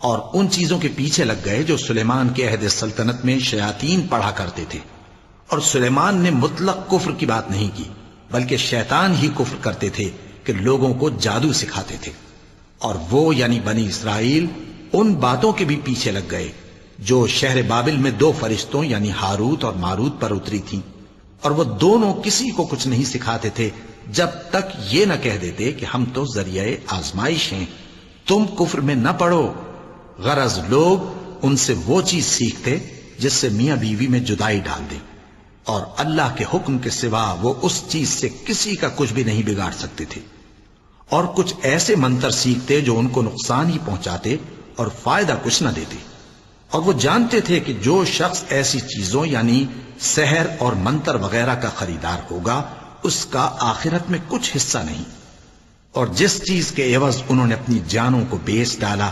اور ان چیزوں کے پیچھے لگ گئے جو سلیمان کے عہد سلطنت میں شیاطین پڑھا کرتے تھے، اور سلیمان نے مطلق کفر کی بات نہیں کی، بلکہ شیطان ہی کفر کرتے تھے کہ لوگوں کو جادو سکھاتے تھے۔ اور وہ یعنی بنی اسرائیل ان باتوں کے بھی پیچھے لگ گئے جو شہر بابل میں 2 فرشتوں یعنی ہاروت اور ماروت پر اتری تھیں، اور وہ دونوں کسی کو کچھ نہیں سکھاتے تھے جب تک یہ نہ کہہ دیتے کہ ہم تو ذریعہ آزمائش ہیں، تم کفر میں نہ پڑو۔ غرض لوگ ان سے وہ چیز سیکھتے جس سے میاں بیوی میں جدائی ڈال دیں، اور اللہ کے حکم کے سوا وہ اس چیز سے کسی کا کچھ بھی نہیں بگاڑ سکتے تھے، اور کچھ ایسے منتر سیکھتے جو ان کو نقصان ہی پہنچاتے اور فائدہ کچھ نہ دیتے۔ اور وہ جانتے تھے کہ جو شخص ایسی چیزوں یعنی سحر اور منتر وغیرہ کا خریدار ہوگا اس کا آخرت میں کچھ حصہ نہیں، اور جس چیز کے عوض انہوں نے اپنی جانوں کو بیچ ڈالا